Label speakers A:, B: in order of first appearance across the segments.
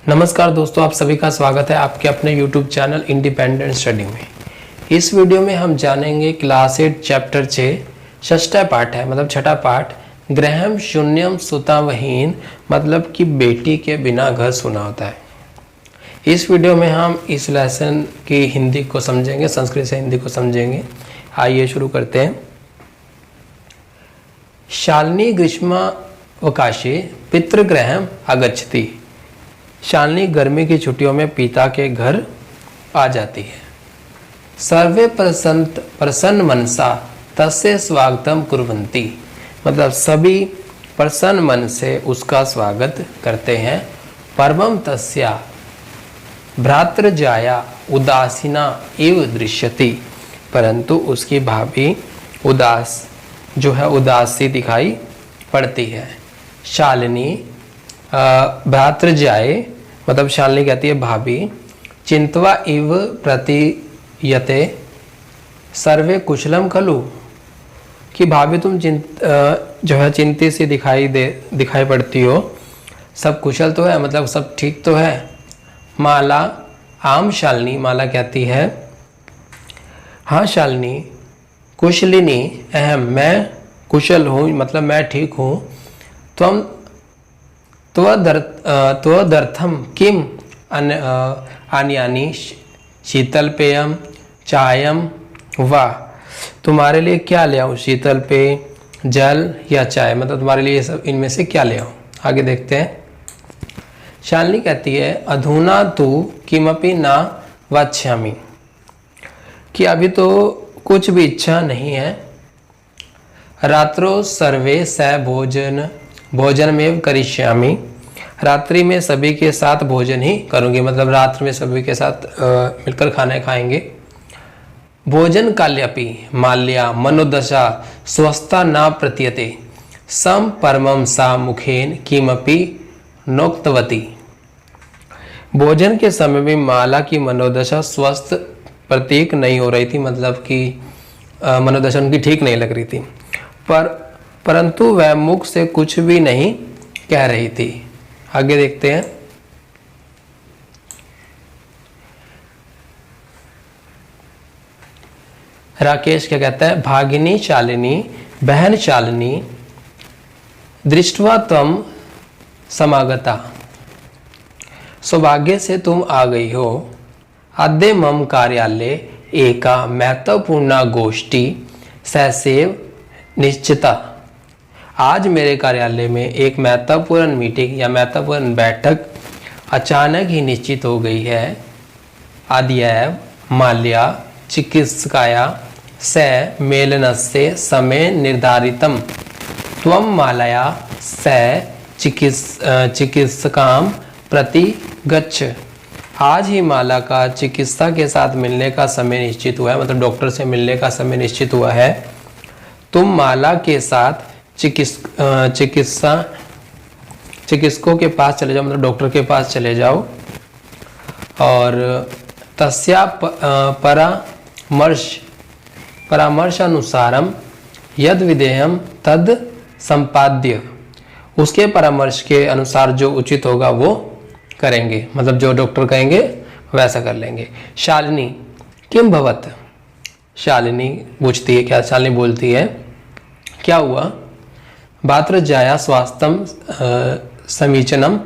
A: नमस्कार दोस्तों, आप सभी का स्वागत है आपके अपने YouTube चैनल इंडिपेंडेंट स्टडी में। इस वीडियो में हम जानेंगे क्लास 8 चैप्टर 6 षष्ठा पाठ है, मतलब छठा पाठ, गृहम शून्यम सुतावहीन, मतलब कि बेटी के बिना घर सूना होता है। इस वीडियो में हम इस लेसन की हिंदी को समझेंगे, संस्कृत से हिंदी को समझेंगे। आइए शुरू करते हैं। शालिनी ग्रीष्मावकाशे पितृगृहम आगच्छति। शालिनी गर्मी की छुट्टियों में पिता के घर आ जाती है। सर्वे प्रसन्न मनसा तस्य स्वागतम कुर्वन्ति, मतलब सभी प्रसन्न मन से उसका स्वागत करते हैं। परमं तस्या भ्रातृजाया उदासीना एव दृश्यति, परंतु उसकी भाभी उदासी दिखाई पड़ती है। शालिनी भ्रातृजाए, मतलब शालिनी कहती है भाभी, चिंतवा इव प्रतीयते सर्वे कुशलम खलु, कि भाभी तुम चिंतित सी दिखाई पड़ती हो, सब कुशल तो है, मतलब सब ठीक तो है। माला आम शालिनी, माला कहती है हाँ शालिनी, कुशलिनी अहम, मैं कुशल हूँ, मतलब मैं ठीक हूँ। त्वदर्थम किम अन्यानि शीतल पेयम चायम वा, तुम्हारे लिए क्या ले आऊँ, शीतल पेय, जल या चाय, मतलब तुम्हारे लिए सब इनमें से क्या ले आऊँ। आगे देखते हैं। शालिनी कहती है अधुना तु किमपि न वाच्छामि, कि अभी तो कुछ भी इच्छा नहीं है। रात्रो सर्वे स भोजनमेव करिष्यामि, रात्रि में सभी के साथ भोजन ही करूंगी, मतलब रात्रि में सभी के साथ मिलकर खाना खाएंगे। भोजन काल्यपि माल्या मनोदशा स्वस्था न प्रतीयते सम परमं सा मुखेन किमपि नोक्तवती। भोजन के समय भी माला की मनोदशा स्वस्थ प्रतीक नहीं हो रही थी, मतलब कि मनोदशा उनकी ठीक नहीं लग रही थी, परंतु वह मुख से कुछ भी नहीं कह रही थी। आगे देखते हैं। राकेश क्या कहता है, भागिनी शालिनी, बहन शालिनी, दृष्टवा त्वम समागता, सौभाग्य से तुम आ गई हो। अद्य मम कार्यालय एका महत्वपूर्ण गोष्ठी सैसेव निश्चिता, आज मेरे कार्यालय में एक महत्वपूर्ण मीटिंग या महत्वपूर्ण बैठक अचानक ही निश्चित हो गई है। आद्यैव माल्या चिकित्सकाया स मेलनस्य समय निर्धारितम, त्वं मालया स चिकित्सकां प्रति गच्छ। आज ही माला का चिकित्सा के साथ मिलने का समय निश्चित हुआ है, मतलब डॉक्टर से मिलने का समय निश्चित हुआ है। तुम माला के साथ चिकित्सकों के पास चले जाओ, मतलब डॉक्टर के पास चले जाओ। और तस्या परामर्शानुसारम यद विधेयम तद संपाद्य, उसके परामर्श के अनुसार जो उचित होगा वो करेंगे, मतलब जो डॉक्टर कहेंगे वैसा कर लेंगे। शालिनी किम भवत, शालिनी पूछती है, क्या शालिनी बोलती है क्या हुआ। भातृजाया स्वास्थ्यम समीचीनम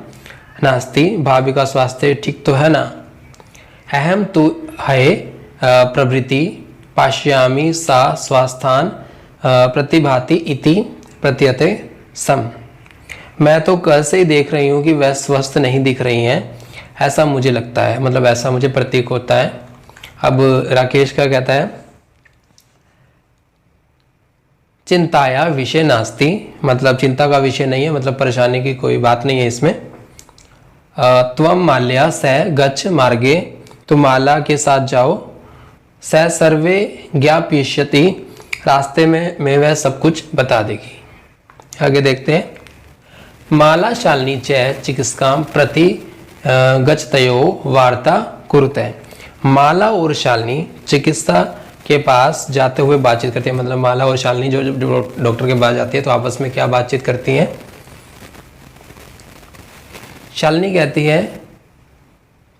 A: नास्ति, भाभी का स्वास्थ्य ठीक तो है ना। अहम तु है प्रभृति पाश्यामि सा स्वास्थान प्रतिभाति इति प्रतीयते सम, मैं तो कल से ही देख रही हूँ कि वह स्वस्थ नहीं दिख रही हैं, ऐसा मुझे लगता है, मतलब ऐसा मुझे प्रतीक होता है। अब राकेश क्या कहता है, चिंताया विषय नास्ति, मतलब चिंता का विषय नहीं है, मतलब परेशानी की कोई बात नहीं है इसमें। त्वम माल्या स गच्छ मार्गे, तुम माला के साथ जाओ। स सर्वे ज्ञापयिष्यति, रास्ते में वह सब कुछ बता देगी। आगे देखते हैं। माला शालिनी च चिकित्सकां प्रति गच्छतयो वार्ता कुरुते, माला और शालिनी चिकित्सा के पास जाते हुए बातचीत करती है, मतलब माला और शालिनी जो डॉक्टर के पास जाती है तो आपस में क्या बातचीत करती हैं। शालिनी कहती है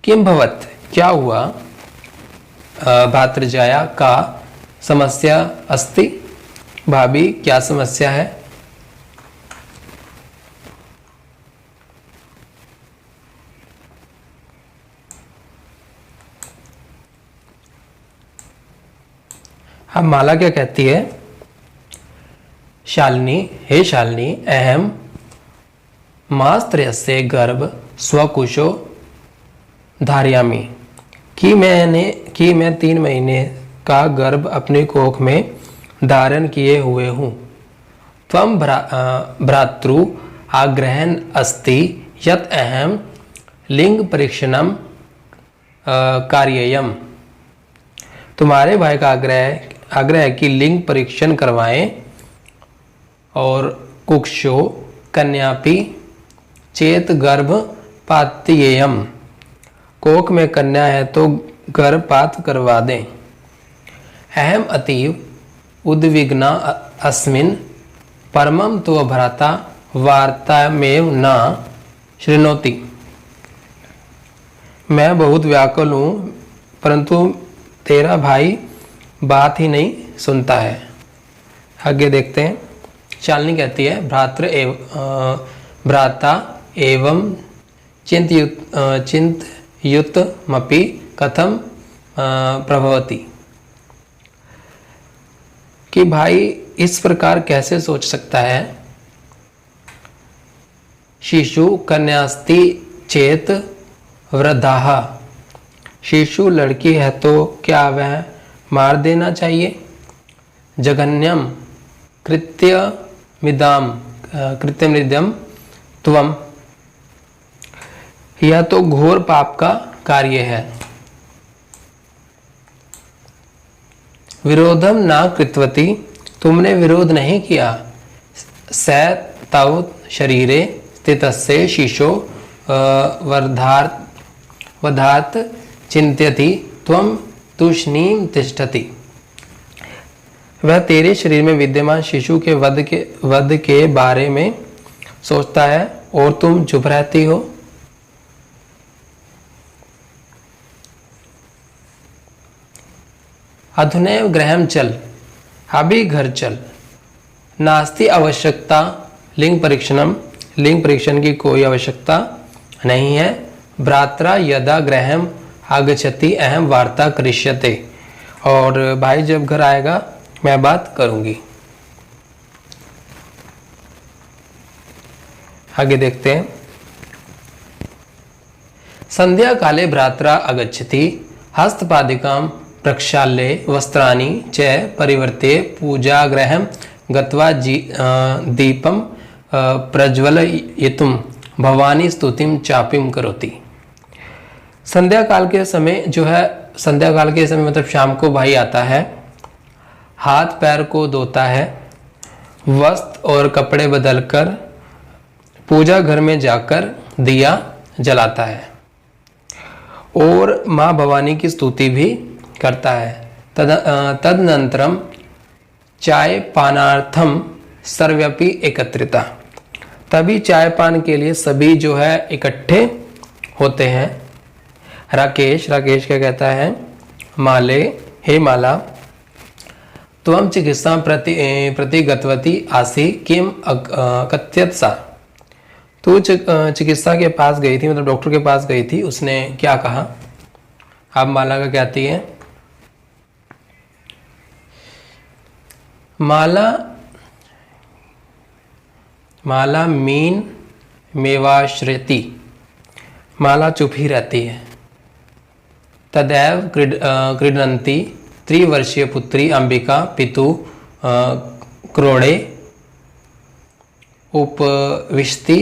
A: किम भवत, क्या हुआ, भातृजाया का समस्या अस्ति, भाभी क्या समस्या है। अब माला क्या कहती है, शालिनी, हे शालिनी, अहम मास्त्रयस्य गर्भ स्वकुशो धारयामि, कि मैं 3 महीने का गर्भ अपने कोख में धारण किए हुए हूँ। त्वं भ्रातृ आग्रहण अस्ति यत् अहम लिंग परीक्षणम कार्ययम, तुम्हारे भाई का आग्रह है कि लिंग परीक्षण करवाएं। और कुक्षो कन्यापि चेत गर्भ पात्येयम, कोख में कन्या है तो गर्भपात करवा दें। अहम अतीव उद्विग्ना अस्मिन् परमं तो भ्राता वार्तामेव न शृणोति, मैं बहुत व्याकुल हूँ परंतु तेरा भाई बात ही नहीं सुनता है। आगे देखते हैं। शालिनी कहती है, भ्राता एवं चिंतयुतमपि कथम प्रभवति, कि भाई इस प्रकार कैसे सोच सकता है। शिशु कन्यास्ति चेत वृद्धाः, शिशु लड़की है तो क्या वह मार देना चाहिए। जघन्यम कृत्यमिदम त्वम, यह तो घोर पाप का कार्य है। विरोधम न कृतवती, तुमने विरोध नहीं किया। स तव शरीरे स्थितस्य शिशो वधार्थ चिंत्यति त्वं तूष्णीम तिष्ठति, वह तेरे शरीर में विद्यमान शिशु के वध के बारे में सोचता है और तुम चुप रहती हो। अधुनैव गृहं चल, अभी घर चल। नास्ति आवश्यकता लिंग परीक्षणम, लिंग परीक्षण की कोई आवश्यकता नहीं है। भ्रात्रा यदा गृहं आगच्छति अहम वार्ता करिष्यते, और भाई जब घर आएगा मैं बात करूंगी। आगे देखते हैं। संध्या काले भ्रात्रा आगच्छति हस्तपादिकां प्रक्षाल्य वस्त्राणि च परिवर्त्य पूजागृहं गत्वा दीपं प्रज्वलयितुं भवानी स्तुतिं चापिं करोति। संध्या काल के समय जो है, संध्या काल के समय मतलब शाम को भाई आता है, हाथ पैर को धोता है, वस्त्र और कपड़े बदलकर पूजा घर में जाकर दिया जलाता है और माँ भवानी की स्तुति भी करता है। तदनंतरम चाय पानार्थम सर्वव्यापी एकत्रिता, तभी चाय पान के लिए सभी जो है इकट्ठे होते हैं। राकेश क्या कहता है, माले, हे माला, त्वं चिकित्सा प्रति गतवती आसी किम कथयत सा, तू चिकित्सा के पास गई थी, मतलब डॉक्टर के पास गई थी, उसने क्या कहा। अब माला का कहती है, माला मीन मेवाश्रति, माला चुप ही रहती है। तदैव क्रीडन्ति त्रिवर्षीय पुत्री अंबिका पितु क्रोड़े उपविशति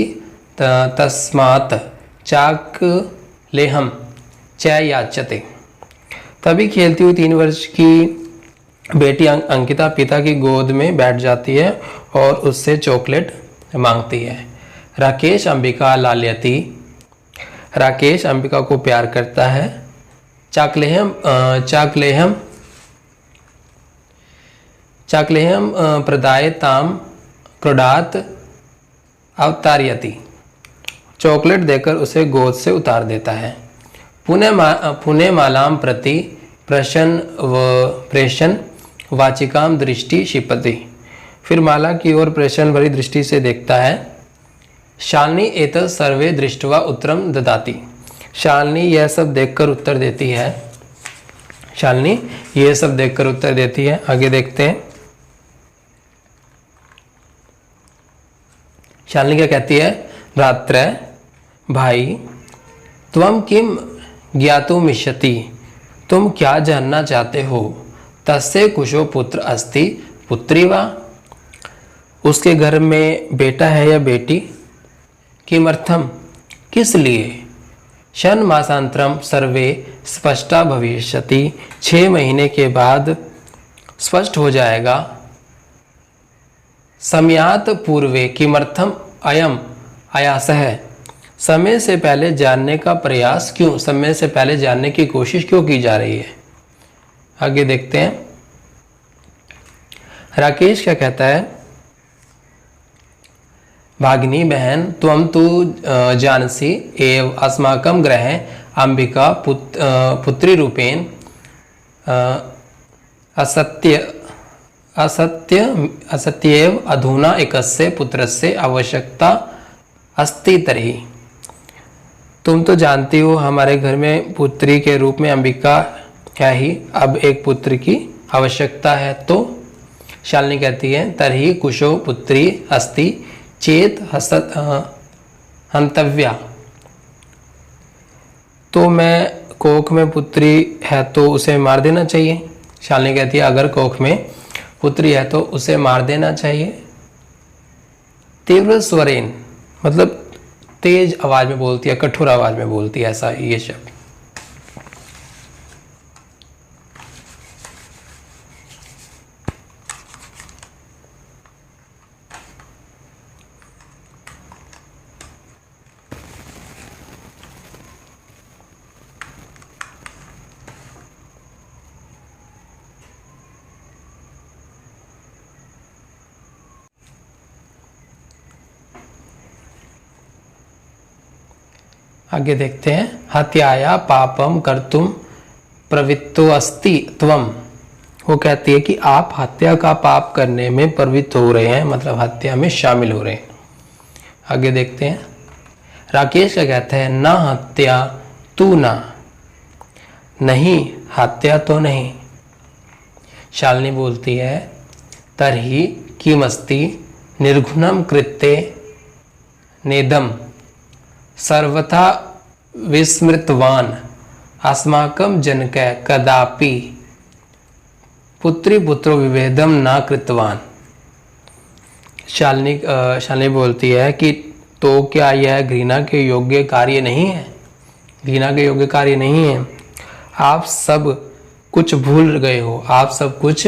A: तस्मात् चाकलेहम च याचते, तभी खेलती हुई 3 वर्ष की बेटी अंकिता पिता की गोद में बैठ जाती है और उससे चॉकलेट मांगती है। राकेश अंबिका लाल्यति, राकेश अंबिका को प्यार करता है। चाकलेहम प्रदायताम क्रोडात अवतार्यति, चॉकलेट देकर उसे गोद से उतार देता है। पुणे मालाम प्रति प्रेषण वाचिकाम दृष्टि क्षिपति। फिर माला की ओर प्रेषण भरी दृष्टि से देखता है। शालिनी एतत् सर्वे दृष्ट्वा उत्तरम ददाति। शालिनी यह सब देखकर उत्तर देती है। शालिनी यह सब देखकर उत्तर देती है। आगे देखते हैं शालिनी क्या कहती है। भ्रात्रे भाई त्वं किम ज्ञातुमिच्छति, तुम क्या जानना चाहते हो। तस्य कुशो पुत्र अस्ति पुत्री वा, उसके घर में बेटा है या बेटी। किमर्थम, किस लिए। षण्मासांतरम सर्वे स्पष्टा भविष्यति, 6 महीने के बाद स्पष्ट हो जाएगा। समयात पूर्वे किमर्थम अयम आयासः, समय से पहले जानने का प्रयास क्यों, समय से पहले जानने की कोशिश क्यों की जा रही है। आगे देखते हैं राकेश क्या कहता है। भागिनी बहन त्वं तु जानसि एव अस्माकं गृहे अंबिका पुत्री रूपेण असत्येव अधुना एकस्य पुत्रस्य आवश्यकता अस्ति तर्हि। तुम तो जानती हो हमारे घर में पुत्री के रूप में अंबिका है ही, अब एक पुत्र की आवश्यकता है। तो शालिनी कहती है तर्हि कुशो पुत्री अस्ति चेत हंतव्या, तो मैं कोख में पुत्री है तो उसे मार देना चाहिए। शालिनी कहती है अगर कोख में पुत्री है तो उसे मार देना चाहिए। तीव्र स्वरेन मतलब तेज आवाज में बोलती है, कठोर आवाज में बोलती है, ऐसा ये शब्द। आगे देखते हैं हत्याया पापम कर्तुम प्रवृत्तो अस्ति त्वम। वो कहती है कि आप हत्या का पाप करने में प्रवृत्त हो रहे हैं, मतलब हत्या में शामिल हो रहे हैं। आगे देखते हैं राकेश क्या कहता है ना हत्या तू ना, नहीं हत्या तो नहीं। शालिनी बोलती है तरहि किमस्ति निर्गुणम कृत्ये नेदम सर्वथा विस्मृतवान अस्माकं जनकै कदापि पुत्री पुत्रो विभेदम न कृतवान। शालिनी बोलती है कि तो क्या यह घृणा के योग्य कार्य नहीं है, घृणा के योग्य कार्य नहीं है। आप सब कुछ भूल गए हो, आप सब कुछ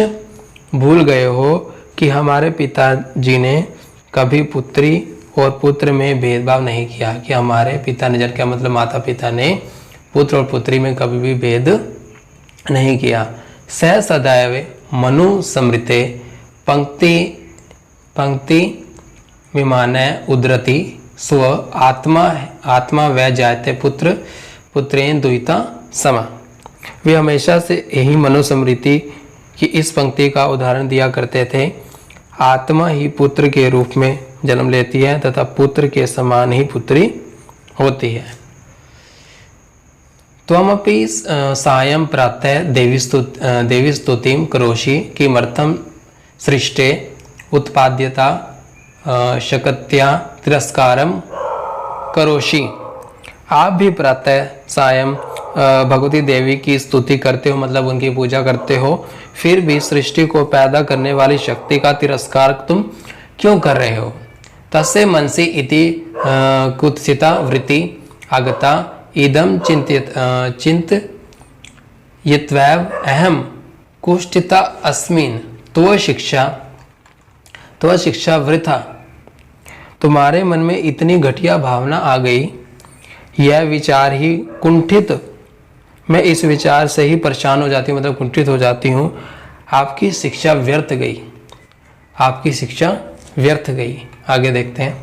A: भूल गए हो कि हमारे पिताजी ने कभी पुत्री और पुत्र में भेदभाव नहीं किया, कि हमारे पिता ने, क्या मतलब माता पिता ने पुत्र और पुत्री में कभी भी भेद नहीं किया। स सदैव मनु समृते पंक्ति विमाने उदरति स्व आत्मा वै जायते पुत्र पुत्रेण दुहिता समा। वे हमेशा से यही मनुस्मृति की इस पंक्ति का उदाहरण दिया करते थे। आत्मा ही पुत्र के रूप में जन्म लेती है तथा पुत्र के समान ही पुत्री होती है। त्वमपि सायं प्रातः देवी स्तुतिं करोषि किमर्थं सृष्टे उत्पाद्यता शक्त्या तिरस्कारं करोषि। आप भी प्रातः सायं भगवती देवी की स्तुति करते हो, मतलब उनकी पूजा करते हो, फिर भी सृष्टि को पैदा करने वाली शक्ति का तिरस्कार तुम क्यों कर रहे हो। तस्य मनसि इति कुत्सिता वृत्ति आगता इदं चिन्तयित्वैव अहम कुष्ठिता अस्मिन् त्व शिक्षा वृथा। तुम्हारे मन में इतनी घटिया भावना आ गई, यह विचार ही कुंठित, मैं इस विचार से ही परेशान हो जाती हूँ, मतलब कुंठित हो जाती हूँ। आपकी शिक्षा व्यर्थ गई, आपकी शिक्षा व्यर्थ गई। आगे देखते हैं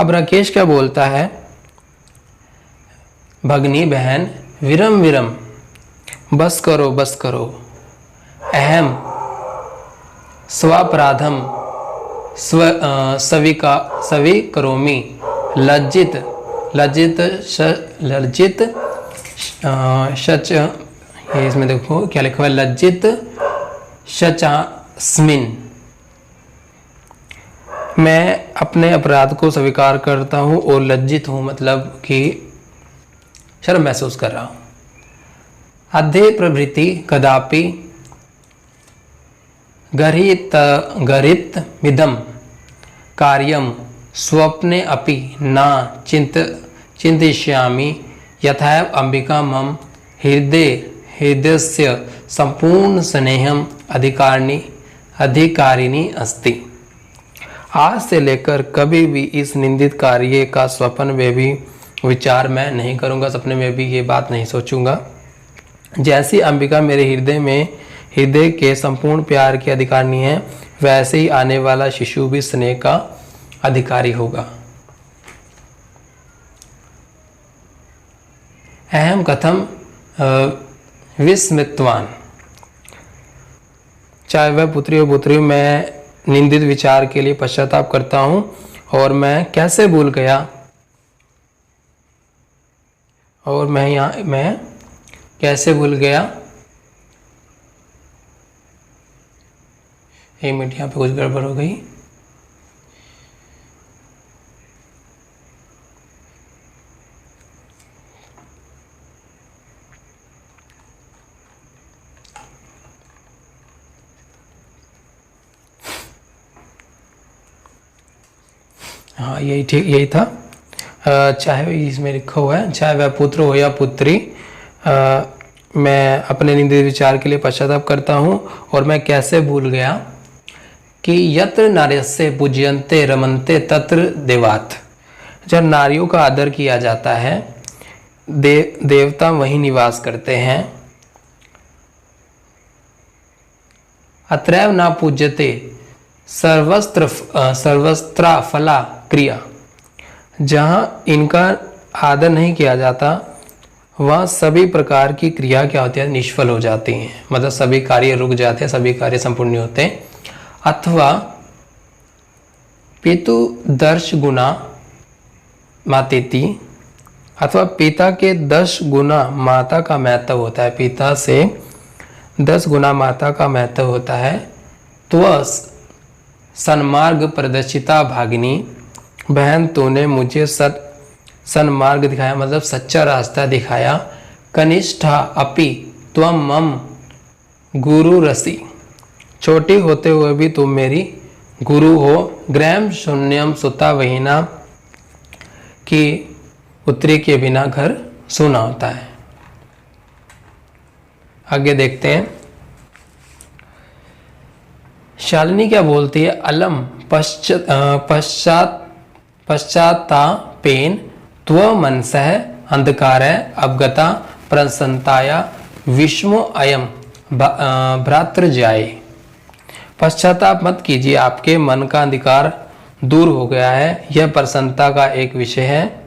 A: अब राकेश क्या बोलता है, भगनी बहन विरम विरम, बस करो, अहम स्वपराधम सवि करोमि, लज्जित शच, ये इसमें देखो क्या लिखा हुआ है, लज्जित शचास्मिन, मैं अपने अपराध को स्वीकार करता हूँ और लज्जित हूँ, मतलब कि शर्म महसूस कर रहा हूँ। अध्ये प्रभृति कदापि गरित मिदम कार्यम स्वप्ने अपि न चिंतिष्यामि, यथैव अंबिका मम हृदयस्य संपूर्ण स्नेहम अधिकारिणी अस्ति। आज से लेकर कभी भी इस निंदित कार्य का स्वप्न में भी विचार मैं नहीं करूंगा, सपने में भी ये बात नहीं सोचूंगा। जैसी अंबिका मेरे हृदय के संपूर्ण प्यार की अधिकारिणी है, वैसे ही आने वाला शिशु भी स्नेह का अधिकारी होगा। अहम कथम विस्मृतवान, चाहे वह पुत्री हो पुत्री, मैं निंदित विचार के लिए पश्चाताप करता हूं, और मैं कैसे भूल गया, और मैं कैसे भूल गया। एक मिनट, यहाँ पे कुछ गड़बड़ हो गई। हाँ, यही ठीक, यही था। चाहे इसमें लिखा हुआ है, चाहे वह पुत्र हो या पुत्री, मैं अपने निंदित विचार के लिए पश्चाताप करता हूँ, और मैं कैसे भूल गया कि यत्र नार्यस्य पूज्यन्ते रमन्ते तत्र देवात्, जब नारियों का आदर किया जाता है, देवता वहीं निवास करते हैं। अत्रैव न पूज्यते सर्वस्त्रा फला क्रिया, जहाँ इनका आदर नहीं किया जाता, वहाँ सभी प्रकार की क्रिया क्या होती है, निष्फल हो जाती हैं, मतलब सभी कार्य रुक जाते हैं, सभी कार्य संपूर्ण नहीं होते। अथवा पितु दर्श गुना मातेति, अथवा पिता के 10 गुना माता का महत्व होता है, पिता से 10 गुना माता का महत्व होता है। तो सन्मार्ग प्रदर्शिता भागिनी, बहन तूने मुझे सन्मार्ग दिखाया, मतलब सच्चा रास्ता दिखाया। कनिष्ठा अपि त्वं मम गुरु रसी, छोटी होते हुए भी तुम मेरी गुरु हो। ग्रहम शून्यम सुता वहीना, कि पुत्री के बिना घर सूना होता है। आगे देखते हैं, शालिनी क्या बोलती है, अलम पश्चात्तापेन त्वमनसः अंधकारः अवगता प्रसन्नताया विष्णु अयम भ्रातृजाये। पश्चाताप मत कीजिए, आपके मन का अंधकार दूर हो गया है, यह प्रसन्नता का एक विषय है,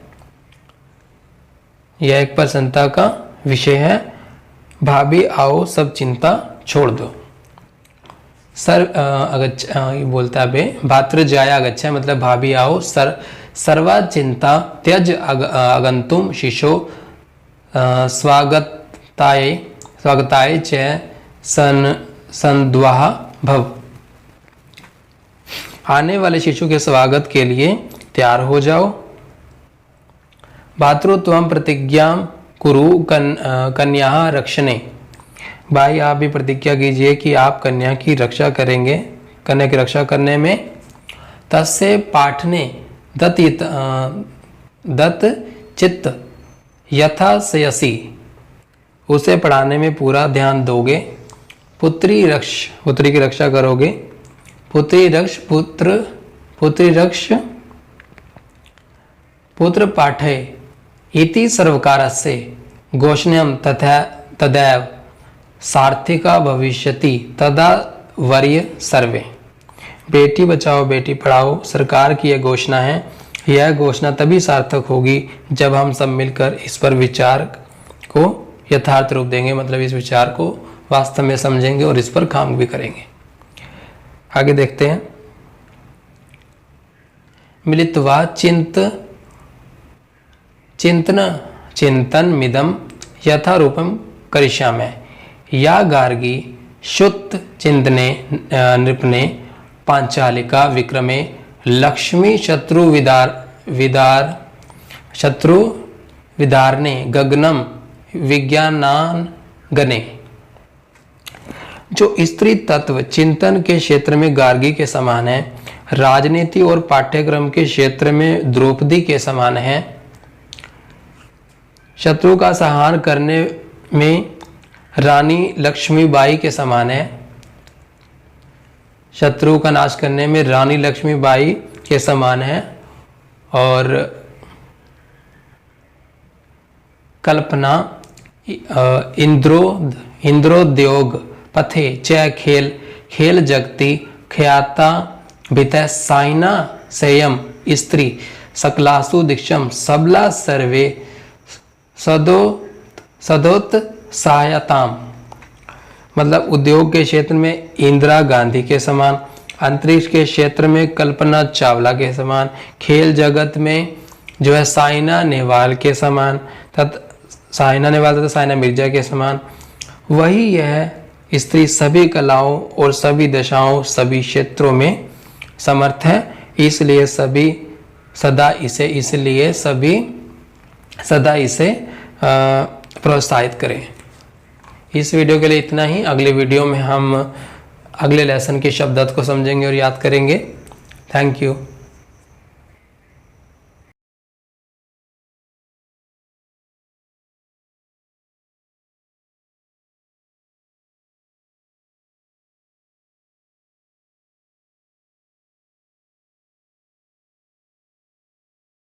A: यह एक प्रसन्नता का विषय है। भाभी आओ, सब चिंता छोड़ दो। बोलता है भातृजाया गच्छा, मतलब भाभी आओ, सर्वा चिंता त्यज अगंतुम शिशो स्वागताय च संद्वाह भव। आने वाले शिशु के स्वागत के लिए तैयार हो जाओ। भातृत्वम प्रतिज्ञा कुरु कन्या रक्षणे, भाई आप भी प्रतिज्ञा कीजिए कि आप कन्या की रक्षा करेंगे, कन्या की रक्षा करने में। तस्य पाठने दत्त चित्त यथा सयसी, उसे पढ़ाने में पूरा ध्यान दोगे। पुत्री की रक्षा करोगे। पुत्र पाठे इति सर्वकारस्य घोषणीयं तथा तदैव सार्थिका भविष्यति तदा वर्य सर्वे। बेटी बचाओ बेटी पढ़ाओ, सरकार की यह घोषणा है, यह घोषणा तभी सार्थक होगी जब हम सब मिलकर इस पर विचार को यथार्थ रूप देंगे, मतलब इस विचार को वास्तव में समझेंगे और इस पर काम भी करेंगे। आगे देखते हैं। मिलित्वा चिंतन मिदम यथा रूपम करिष्यामि या गार्गी शुद्ध चिंतने नृपने पांचालिका विक्रमे लक्ष्मी शत्रु विदारणे गगनम विज्ञानान गणे। जो स्त्री तत्व चिंतन के क्षेत्र में गार्गी के समान है, राजनीति और पाठ्यक्रम के क्षेत्र में द्रौपदी के समान है, शत्रु का संहार करने में रानी लक्ष्मीबाई के समान है, शत्रु का नाश करने में रानी लक्ष्मीबाई के समान है, और कल्पना इंद्रोद्योग पथे च खेल जगति ख्याता भितः साइना सेयम स्त्री सकलासु दीक्षम सबला सर्वे सदोत सहायताम। मतलब उद्योग के क्षेत्र में इंदिरा गांधी के समान, अंतरिक्ष के क्षेत्र में कल्पना चावला के समान, खेल जगत में जो है साइना नेहवाल के समान तथा साइना मिर्जा के समान, वही यह स्त्री सभी कलाओं और सभी दशाओं सभी क्षेत्रों में समर्थ है। इसलिए सभी सदा इसे प्रोत्साहित करें। इस वीडियो के लिए इतना ही। अगले वीडियो में हम अगले लेसन के शब्दार्थ को समझेंगे और याद करेंगे। Thank you.